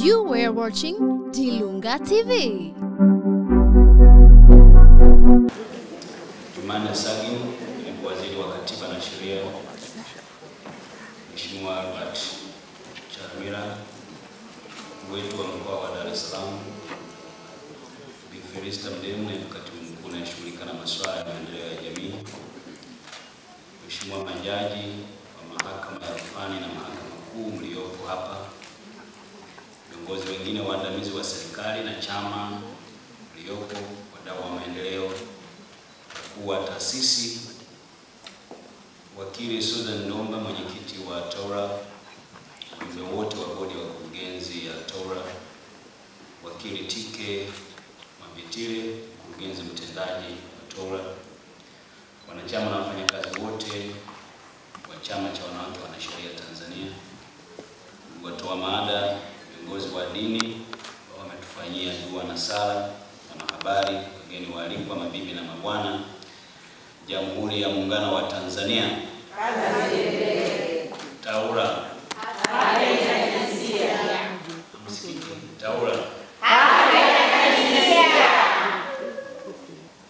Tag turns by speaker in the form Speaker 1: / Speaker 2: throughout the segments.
Speaker 1: You were watching Dilunga TV.
Speaker 2: Jumanne Sagin, naibu waziri wa Katiba na Sheria, Mheshimiwa Albert Charamira, wetu wa mkoa wa Dar es Salaam, Bi Felista Mdemu, katibu mkuu anayeshughulika na masuala ya maendeleo ya jamii, Mheshimiwa majaji wa mahakama ya rufani na mahakama kuu mliopo hapa, viongozi wengine waandamizi wa serikali na chama mliopo, wadau wa maendeleo, wakuu wa taasisi, wakili Susan Ndomba, mwenyekiti wa TAWRA, wajumbe wote wa bodi ya wakurugenzi ya TAWRA, wakili Tike Mabitile, mkurugenzi mtendaji wa TAWRA, wanachama na wafanyakazi wote wa chama cha wanawake wanasheria Tanzania, watoa maada, viongozi wa dini ambao wametufanyia dua na sala na mahabari, wageni waalikwa, mabibi na mabwana, Jamhuri ya Muungano wa Tanzania, TAWRA, TAWRA.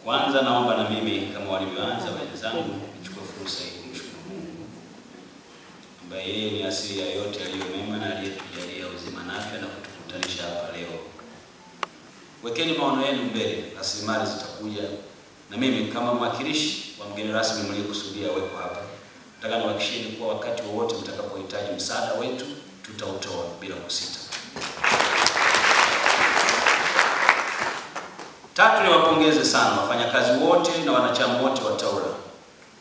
Speaker 2: Kwanza naomba na mimi kama walivyoanza wenzangu nichukue fursa hii kumshukuru Mungu ambaye yeye ni asili ya yote aliyo mema na aliyetujalia uzima na afya na kutukutanisha hapa leo. Wekeni maono yenu mbele, rasilimali zitakuja, na mimi kama mwakilishi wa mgeni rasmi mliokusudia wepo hapa, nataka niwahakikishie kuwa wakati wowote mtakapohitaji msaada wetu tutautoa bila kusita. Tatu, niwapongeze sana wafanyakazi wote na wanachama wote wa TAWRA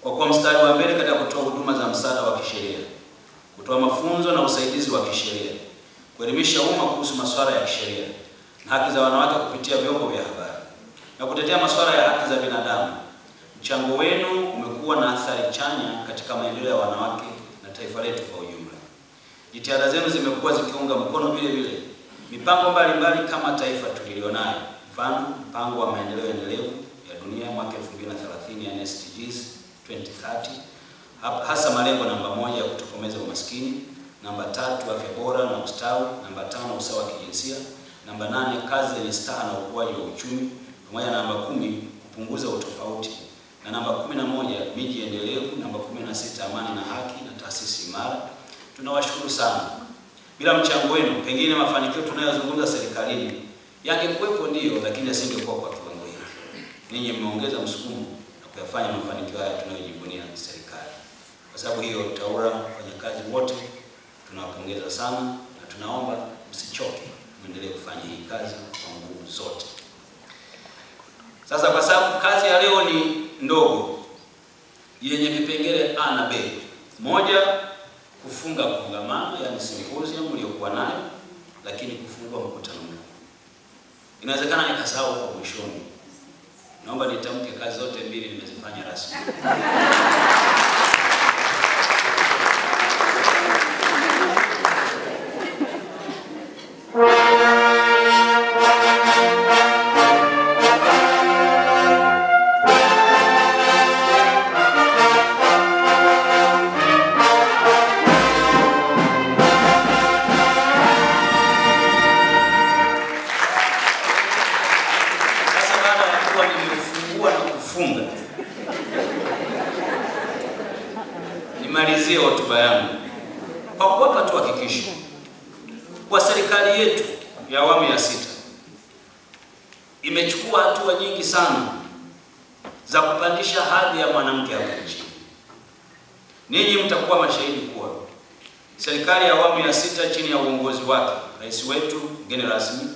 Speaker 2: kwa kuwa mstari wa mbele katika kutoa huduma za msaada wa kisheria, kutoa mafunzo na usaidizi wa kisheria, kuelimisha umma kuhusu masuala ya kisheria na haki za wanawake kupitia vyombo vya habari na kutetea masuala ya haki za binadamu. Mchango wenu umekuwa na athari chanya katika maendeleo ya wanawake na taifa letu kwa ujumla. Jitihada zenu zimekuwa zikiunga mkono vile vile mipango mbalimbali kama taifa tulilionayo, mfano mpango wa maendeleo endelevu ya dunia mwaka 2030 yani SDGs 2030, hasa malengo namba 1 ya kutokomeza umaskini, namba 3 afya bora na ustawi, namba 5 usawa wa kijinsia, namba 8 kazi zenye staha na ukuaji wa uchumi, pamoja na namba 10 kupunguza utofauti, na namba 11 miji endelevu, namba 16 amani na haki na taasisi imara. Tunawashukuru sana. Bila mchango wenu pengine mafanikio tunayozungumza serikalini yangekuwepo ndio, lakini yasingekuwa kwa kiwango hiki. Ninyi mmeongeza msukumo na kuyafanya mafanikio haya tunayojivunia serikali. Kwa sababu hiyo TAWRA, wafanyakazi wote tunawapongeza sana na tunaomba msichoke, muendelee kufanya hii kazi kwa nguvu zote. Sasa kwa sababu kazi ya leo ni ndogo yenye vipengele A na B. Moja, kufunga kongamano yani symposium mliokuwa nayo, lakini kufungua mkutano mkuu. Inawezekana nikasahau kwa mwishoni. Naomba nitamke kazi zote mbili nimezifanya rasmi. Nimalizie hotuba yangu kwa kuwapa tu hakikisho kwa serikali yetu ya awamu ya 6 imechukua hatua nyingi sana za kupandisha hadhi ya mwanamke hapa nchini. Ninyi mtakuwa mashahidi kuwa serikali ya awamu ya 6 chini ya uongozi wake rais wetu mgeni rasmi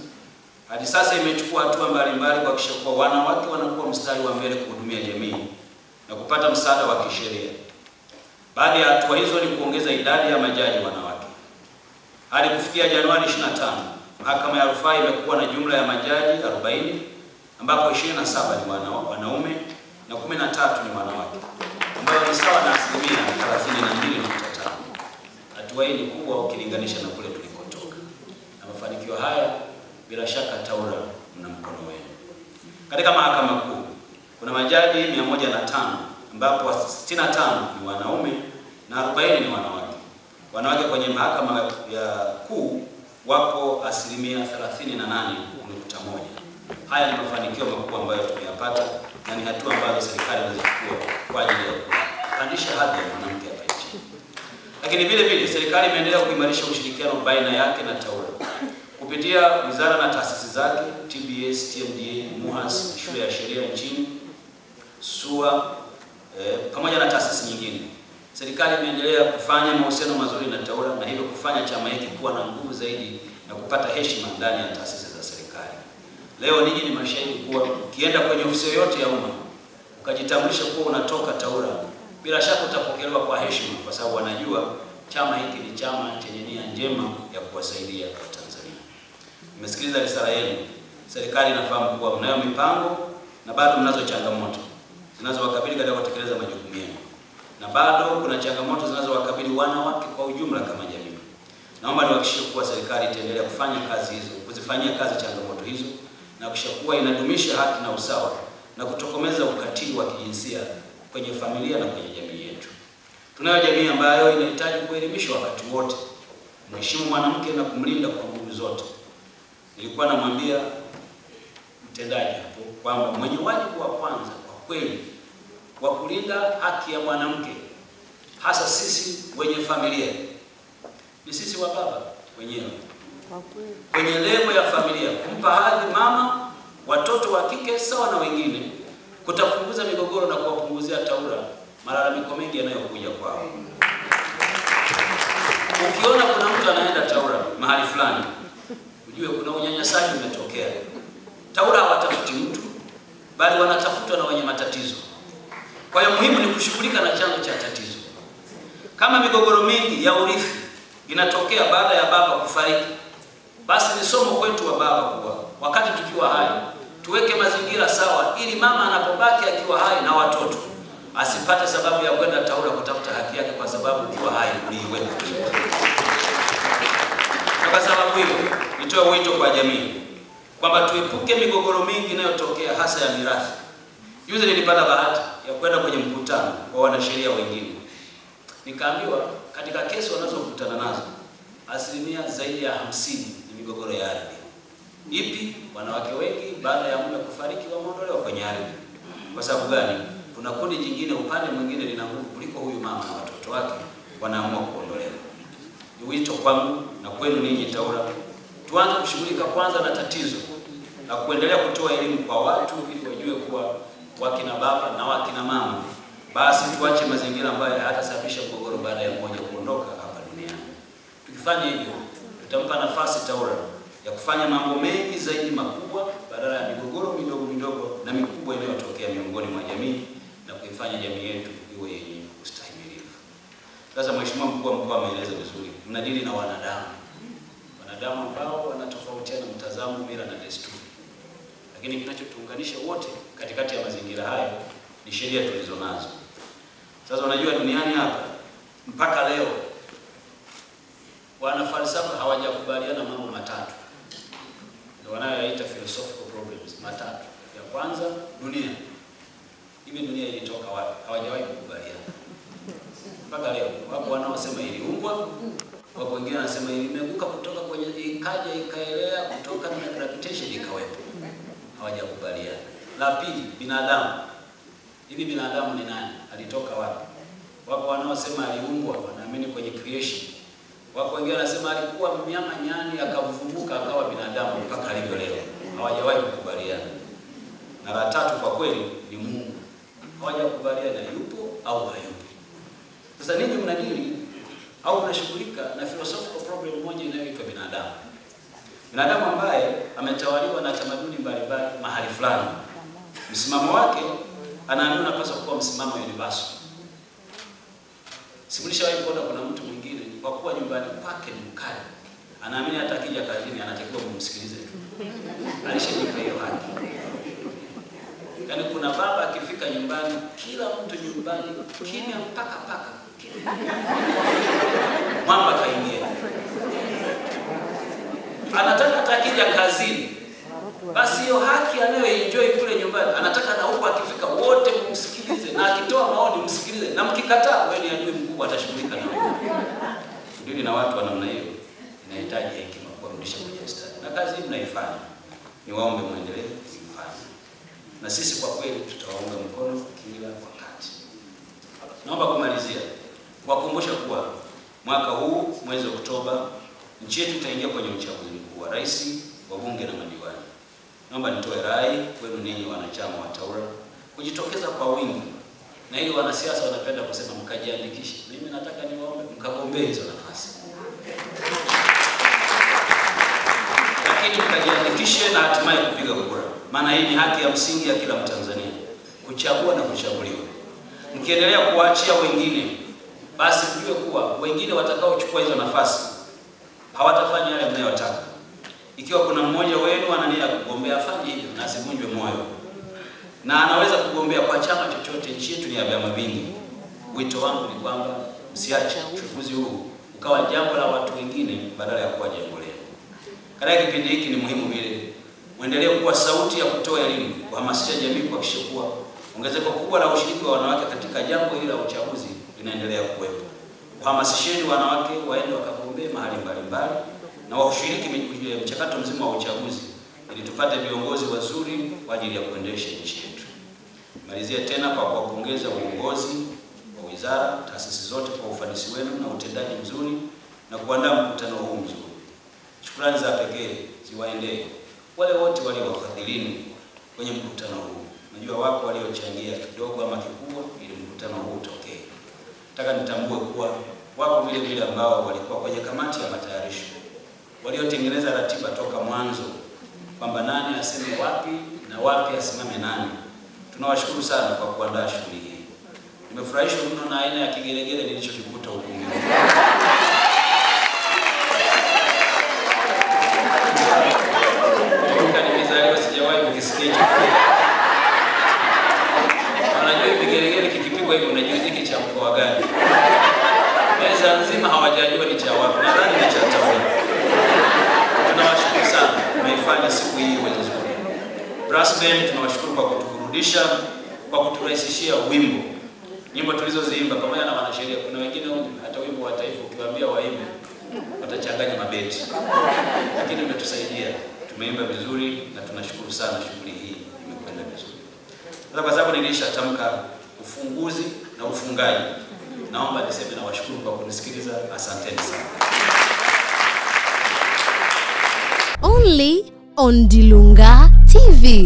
Speaker 2: hadi sasa imechukua hatua mbalimbali kuhakikisha kuwa wanawake wanakuwa mstari wa mbele kuhudumia jamii na kupata msaada wa kisheria. Baadhi ya hatua hizo ni kuongeza idadi ya majaji wanawake. Hadi kufikia Januari 25, mahakama ya rufaa imekuwa na jumla ya majaji 40 ambapo 27 ni wanaume na 13 ni wanawake, ambayo ni sawa na 32.5. Hatua hii ni kubwa ukilinganisha na kule tulikotoka. Na mafanikio haya bila shaka TAWRA mna mkono wenu. Katika mahakama kuu kuna majaji 105 ambapo 65 ni wanaume na 40 ni wanawake. Wanawake kwenye mahakama ya kuu wapo 38.1. Haya ni mafanikio makubwa ambayo tumeyapata na ni hatua ambazo serikali inazichukua kwa ajili ya kupandisha hadhi ya mwanamke hapa nchini. Lakini vile vile serikali imeendelea kuimarisha ushirikiano baina yake na TAWLA kupitia wizara na taasisi zake TBS, TMDA, MUHAS, shule ya sheria nchini, SUA, pamoja na taasisi nyingine. Serikali imeendelea kufanya mahusiano mazuri na TAWLA na hivyo kufanya chama hiki kuwa na nguvu zaidi na kupata heshima ndani ya taasisi za serikali. Leo ninyi ni mashahidi kuwa ukienda kwenye ofisi yoyote ya umma ukajitambulisha kuwa unatoka TAWLA, bila shaka utapokelewa kwa heshima kwa sababu wanajua chama hiki ni chama chenye nia njema ya kuwasaidia Watanzania. Nimesikiliza risala yenu. Serikali inafahamu kuwa mnayo mipango na bado mnazo changamoto zinazowakabili katika kutekeleza majukumu yenu. Na bado kuna changamoto zinazowakabili wanawake kwa ujumla kama jamii. Naomba niwahakikishie kuwa serikali itaendelea kufanya kazi hizo, kuzifanyia kazi changamoto hizo na kuhakikisha kuwa inadumisha haki na usawa na kutokomeza ukatili wa kijinsia kwenye familia na kwenye jamii yetu. Tunayo jamii ambayo inahitaji kuelimishwa wakati wote, mheshimu mwanamke na kumlinda kwa nguvu zote. Nilikuwa namwambia mtendaji hapo kwamba mwenye wajibu wa kwanza kwa kweli wa kulinda haki ya mwanamke, hasa sisi wenye familia, ni sisi wa baba wenyewe. Kwenye level ya familia, kumpa hadhi mama, watoto wa kike sawa na wengine, kutapunguza migogoro na kuwapunguzia TAWLA malalamiko mengi yanayokuja kwao. Ukiona kuna mtu anaenda TAWLA mahali fulani, ujue kuna unyanyasaji umetokea. TAWLA hawatafuti mtu, bali wanatafutwa na wenye matatizo. Kwa hiyo muhimu ni kushughulika na chanzo cha tatizo. Kama migogoro mingi ya urithi inatokea baada ya baba kufariki, basi ni somo kwetu wa baba kuwa wakati tukiwa hai tuweke mazingira sawa ili mama anapobaki akiwa hai na watoto asipate sababu ya kwenda TAWLA kutafuta haki yake kwa sababu ukiwa hai uliiweka. Kwa sababu hiyo nitoe wito kwa jamii kwamba tuepuke migogoro mingi inayotokea hasa ya mirathi. Juzi nilipata bahati ya kwenda kwenye mkutano wa wanasheria wengine. Nikaambiwa katika kesi wanazokutana nazo asilimia zaidi ya 50 ni migogoro ya ardhi. Ipi? Wanawake wengi baada ya mume kufariki wameondolewa kwenye ardhi. Kwa sababu gani? Kuna kundi jingine upande mwingine lina nguvu kuliko huyu mama na watoto wake, wanaamua kuondolewa. Ni wito kwangu na kwenu ninyi TAWLA, tuanze kushughulika kwanza na tatizo na kuendelea kutoa elimu kwa watu ili wajue kuwa wakina baba na wakina mama, basi tuache mazingira ambayo hayatasababisha mgogoro baada ya mmoja kuondoka hapa duniani. Tukifanya hivyo, tutampa nafasi TAWLA ya kufanya mambo mengi zaidi makubwa badala ya migogoro midogo midogo na mikubwa inayotokea miongoni mwa jamii na kuifanya jamii yetu iwe yenye ustahimilivu. Sasa Mheshimiwa Mkuu wa Mkoa ameeleza vizuri, mnadili na wanadamu ambao wanatofautiana mtazamo, mila na desturi. Lakini kinachotuunganisha wote katikati ya mazingira haya ni sheria tulizonazo. Sasa unajua duniani hapa mpaka leo wana falsafa hawajakubaliana mambo matatu. Ndio wanayoyaita philosophical problems matatu. Ya kwanza, dunia. Hivi dunia ilitoka wapi? Hawajawahi kukubaliana. Mpaka leo wapo wanaosema iliumbwa, wapo wengine wanasema imeguka kutoka kwenye ikaja ikaelea kutoka na gravitation ikawepo. Hawajakubaliana. La pili, binadamu. Hivi binadamu ni nani? Alitoka wapi? Wapo wanaosema aliumbwa, wanaamini kwenye creation. Wapo wengine wanasema alikuwa mnyama nyani akavumbuka akawa binadamu mpaka alivyo leo. Hawajawahi kukubaliana. Na la tatu kwa kweli ni Mungu. Hawajakubaliana yupo au hayupo. Sasa ninyi mnadili au mnashughulika na philosophical problem moja inayoitwa binadamu. Binadamu ambaye ametawaliwa na tamaduni mbalimbali mahali fulani. Msimamo wake anaamini unapaswa kuwa msimamo universal. Simulishawahi kuona kuna mtu mwingine kwa kuwa nyumbani kwake ni mkali, anaamini hata akija kazini anatakiwa kumsikilize tu. Alishajipa hiyo haki. Yaani kuna baba akifika nyumbani, kila mtu nyumbani kimya mpaka paka. Mama kaingia. Anataka hata akija kazini, basi hiyo haki anayoenjoy kule nyumbani, anataka na huko akifika wote mumsikilize, na akitoa maoni msikilize, na mkikataa wewe ni adui mkubwa atashughulika na wewe. Ndio na watu wa namna hiyo inahitaji hekima kwa mnaifanya. Niwaombe muendelee kuifanya. Na sisi kwa kweli tutawaunga mkono kila wakati. Naomba kumalizia kuwakumbusha kuwa mwaka huu mwezi Oktoba nchi yetu itaingia kwenye uchaguzi mkuu wa rais, wa bunge na madiwani. Naomba nitoe rai kwenu ninyi wanachama wa TAWLA kujitokeza kwa wingi. Na ili wanasiasa wanapenda kusema mkajiandikishe. Mimi nataka niwaombe mkagombee hizo nafasi. Lakini mkajiandikishe na hatimaye kupiga kura. Maana hii ni haki ya msingi ya kila Mtanzania, kuchagua na kuchaguliwa. Mkiendelea kuachia wengine, basi mjue kuwa wengine watakaochukua hizo nafasi hawatafanya yale mnayotaka. Ikiwa kuna mmoja wenu ana nia kugombea, afanye hivyo na asivunjwe moyo. Na anaweza kugombea kwa chama chochote. Nchi yetu ni ya vyama vingi. Wito wangu ni kwamba msiache uchaguzi huu ukawa jambo la watu wengine badala ya kuwa jambo lenu. Katika kipindi hiki ni muhimu vile muendelee kuwa sauti ya kutoa elimu, kuhamasisha jamii kuhakikisha kuwa ongezeko kubwa la ushiriki wa wanawake katika jambo hili la uchaguzi linaendelea kuwepo. Kuhamasisheni wanawake waende wakagombee mahali mbalimbali na washiriki mchakato mzima wa uchaguzi ili tupate viongozi wazuri kwa ajili ya kuendesha nchi yetu. Malizia tena kwa kuwapongeza uongozi wa wizara, taasisi zote kwa ufanisi wenu na utendaji mzuri na kuandaa mkutano huu mzuri. Shukrani za pekee ziwaendee wale wote waliowafadhilini kwenye mkutano huu. Najua wako waliochangia kidogo ama kikubwa ili mkutano huu utokee. Nataka nitambue kuwa wako vile vile ambao walikuwa kwenye kamati ya matayarisho, waliotengeneza ratiba toka mwanzo kwamba nani aseme wapi na wapi asimame nani. Tunawashukuru sana kwa kuandaa shughuli hii. Nimefurahishwa mno na aina ya kigelegele nilichokikuta huko. Sijawahi kukisikia. Wanajua vigelegele kikipigwa hivyo unajua hiki cha mkoa gani. Meza nzima hawajajua ni cha wapi. Nadhani ni cha TAWLA. Tunawashukuru sana. Tumeifanya siku hii iwe nzuri. Brass band tunawashukuru kwa kutuburudisha, kwa kuturahisishia wimbo. Nyimbo tulizoziimba pamoja na wanasheria, kuna wengine hata wimbo wa taifa ukiwaambia waimbe watachanganya mabeti. Lakini umetusaidia. Tumeimba vizuri na tunashukuru sana, shughuli hii imekwenda vizuri. Sasa kwa sababu nilishatamka ufunguzi na ufungaji, naomba niseme na washukuru kwa kunisikiliza. Asanteni sana.
Speaker 1: Only on Dilunga TV.